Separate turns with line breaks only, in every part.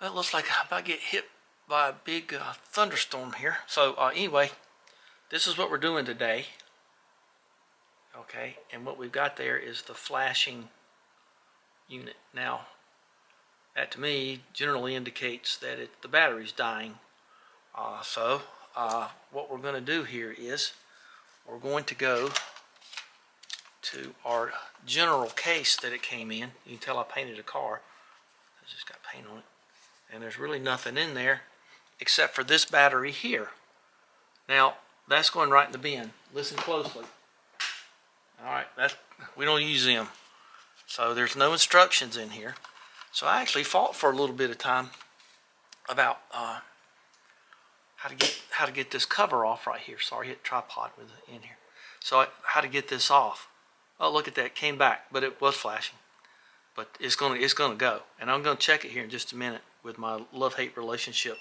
It looks like I'm about to get hit by a big thunderstorm here. So anyway, this is what we're doing today. Okay, and what we've got there is the flashing unit. Now, that to me generally indicates that the battery's dying. So what we're going to do here is we're going to go to our general case that it came in. You can tell I painted a car. It's just got paint on it. And there's really nothing in there except for this battery here. Now, that's going right in the bin. Listen closely. All right, we don't use them. So there's no instructions in here. So I actually fought for a little bit of time about how to get this cover off right here. Sorry, hit tripod with it in here. So how to get this off. Oh, look at that, came back, but it was flashing. But it's gonna go, and I'm gonna check it here in just a minute with my love-hate relationship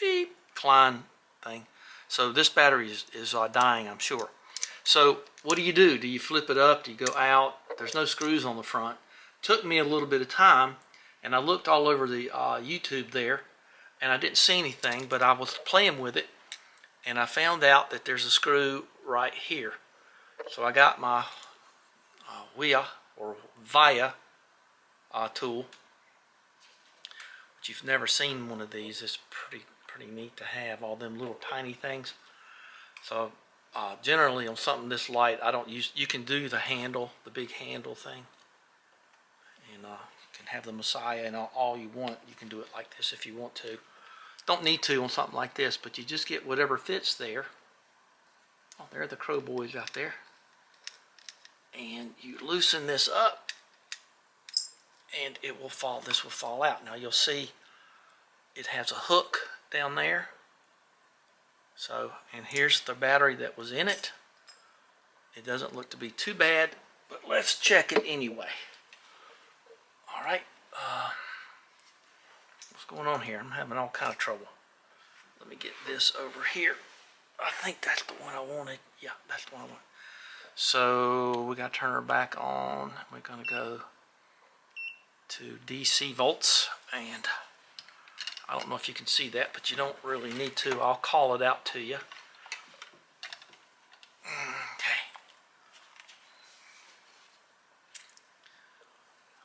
beep Klein thing. So this battery is dying, I'm sure. So what do? Do you flip it up? Do you go out? There's no screws on the front. Took me a little bit of time, and I looked all over the YouTube there, and I didn't see anything, but I was playing with it, and I found out that there's a screw right here. So I got my Via tool. But you've never seen one of these. It's pretty neat to have all them little tiny things. So generally on something this light, I don't use. You can do the handle, the big handle thing, and you can have the Messiah and all you want. You can do it like this if you want to. Don't need to on something like this, but you just get whatever fits there. Oh, there are the crow boys out there. And you loosen this up, and it will fall. This will fall out. Now you'll see it has a hook down there. So, and here's the battery that was in it. It doesn't look to be too bad, but let's check it anyway. All right. What's going on here? I'm having all kind of trouble. Let me get this over here. I think that's the one I wanted. Yeah, that's the one I wanted. So we got to turn her back on. We're going to go to DC volts, and I don't know if you can see that, but you don't really need to. I'll call it out to you.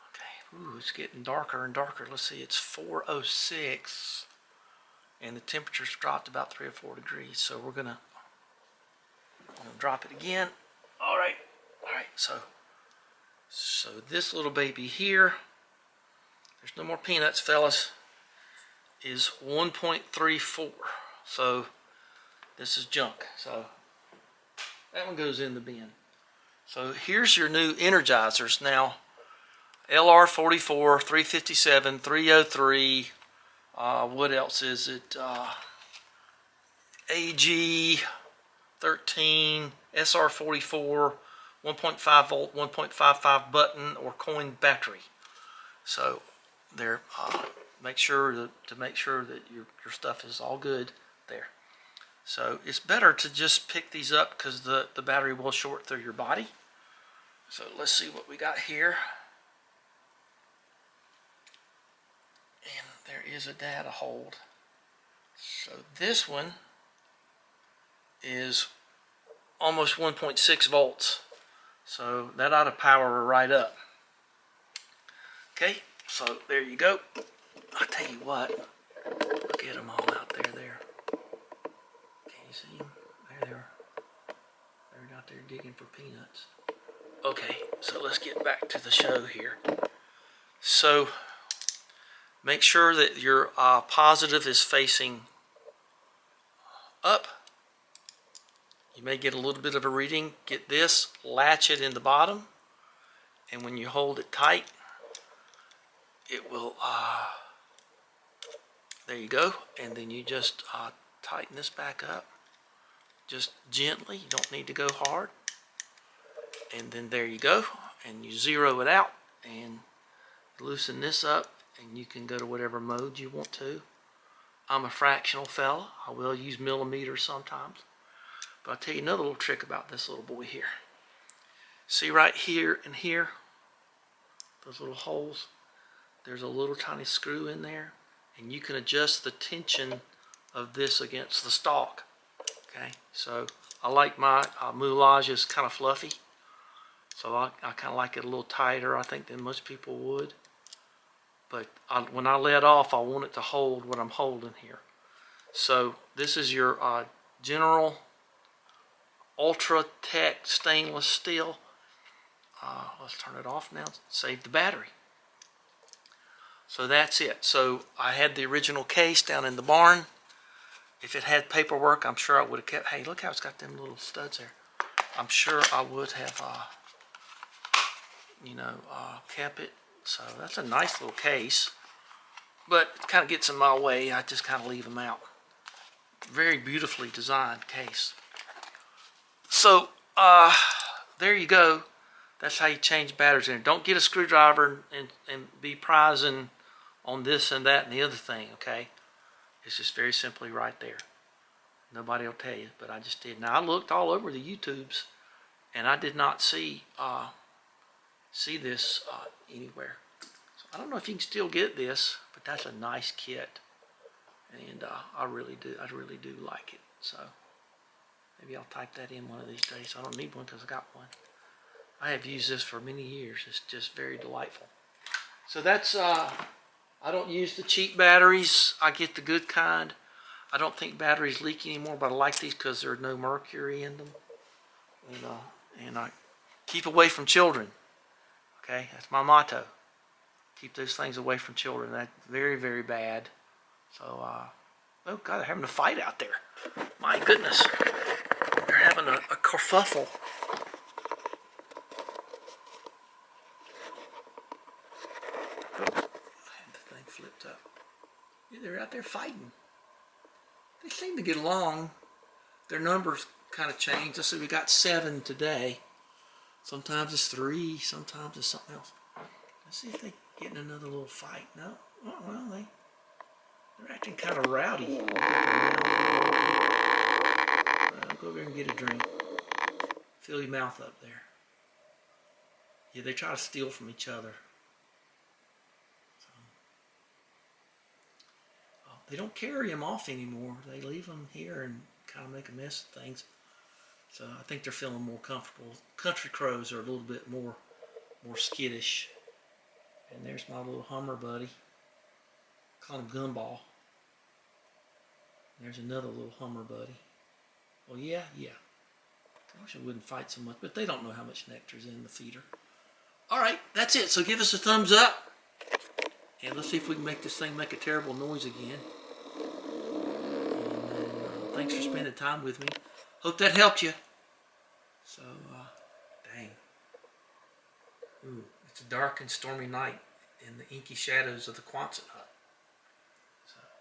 Okay. Ooh, it's getting darker and darker. Let's see, it's 4:06, and the temperature's dropped about 3 or 4 degrees. So we're gonna drop it again. All right. So this little baby here, there's no more peanuts, fellas, is 1.34. So this is junk. So that one goes in the bin. So here's your new energizers now. LR44, 357, 303. What else is it? AG 13, SR44, 1.5 volt, 1.55 button or coin battery. So there, make sure that your stuff is all good there. So it's better to just pick these up because the battery will short through your body. So let's see what we got here. And there is a data hold. So this one is almost 1.6 volts. So that ought to power her right up. Okay, so there you go. I'll tell you what, look at them all out there. Can you see them? There they are. They're out there digging for peanuts. Okay, so let's get back to the show here. So make sure that your positive is facing up. You may get a little bit of a reading. Get this, latch it in the bottom, and when you hold it tight, it will, there you go, and then you just tighten this back up, just gently. You don't need to go hard, and then there you go, and you zero it out, and loosen this up, and you can go to whatever mode you want to. I'm a fractional fella. I will use millimeters sometimes. But I'll tell you another little trick about this little boy here. See right here and here, those little holes? there's a little tiny screw in there, and you can adjust the tension of this against the stalk. Okay, so I like my moulages kind of fluffy, so I kind of like it a little tighter, I think, than most people would. But when I let off, I want it to hold what I'm holding here. So this is your General Ultra Tech stainless steel. Let's turn it off now. Save the battery. So that's it. So I had the original case down in the barn. If it had paperwork, I'm sure I would have kept. Hey, look how it's got them little studs there. I'm sure I would have, kept it. So that's a nice little case, but it kind of gets in my way. I just kind of leave them out. Very beautifully designed case. So there you go. That's how you change batteries in. Don't get a screwdriver and be prizing on this and that and the other thing, okay? It's just very simply right there. Nobody will tell you, but I just did. Now, I looked all over the YouTubes, and I did not see this anywhere. So I don't know if you can still get this, but that's a nice kit, and I really do like it. So maybe I'll type that in one of these days. I don't need one because I got one. I have used this for many years. It's just very delightful. So that's, I don't use the cheap batteries. I get the good kind. I don't think batteries leak anymore, but I like these because there's no mercury in them. And I keep away from children. Okay, that's my motto. Keep those things away from children. That's very, very bad. So, oh God, they're having a fight out there. My goodness. They're having a kerfuffle. The thing flipped up. Yeah, they're out there fighting. They seem to get along. Their numbers kind of change. Let's see, we got 7 today. Sometimes it's 3, sometimes it's something else. Let's see if they get in another little fight. No? Oh, well, they're acting kind of rowdy. Go over here and get a drink. Fill your mouth up there. Yeah, they try to steal from each other. They don't carry them off anymore. They leave them here and kind of make a mess of things. So I think they're feeling more comfortable. Country crows are a little bit more skittish. And there's my little Hummer buddy. Call him Gumball. There's another little Hummer buddy. Well, yeah. I wish I wouldn't fight so much, but they don't know how much nectar's in the feeder. All right, that's it. So give us a thumbs up. And let's see if we can make this thing make a terrible noise again. And then, thanks for spending time with me. Hope that helped you. So, dang. Ooh, it's a dark and stormy night in the inky shadows of the Quonset hut.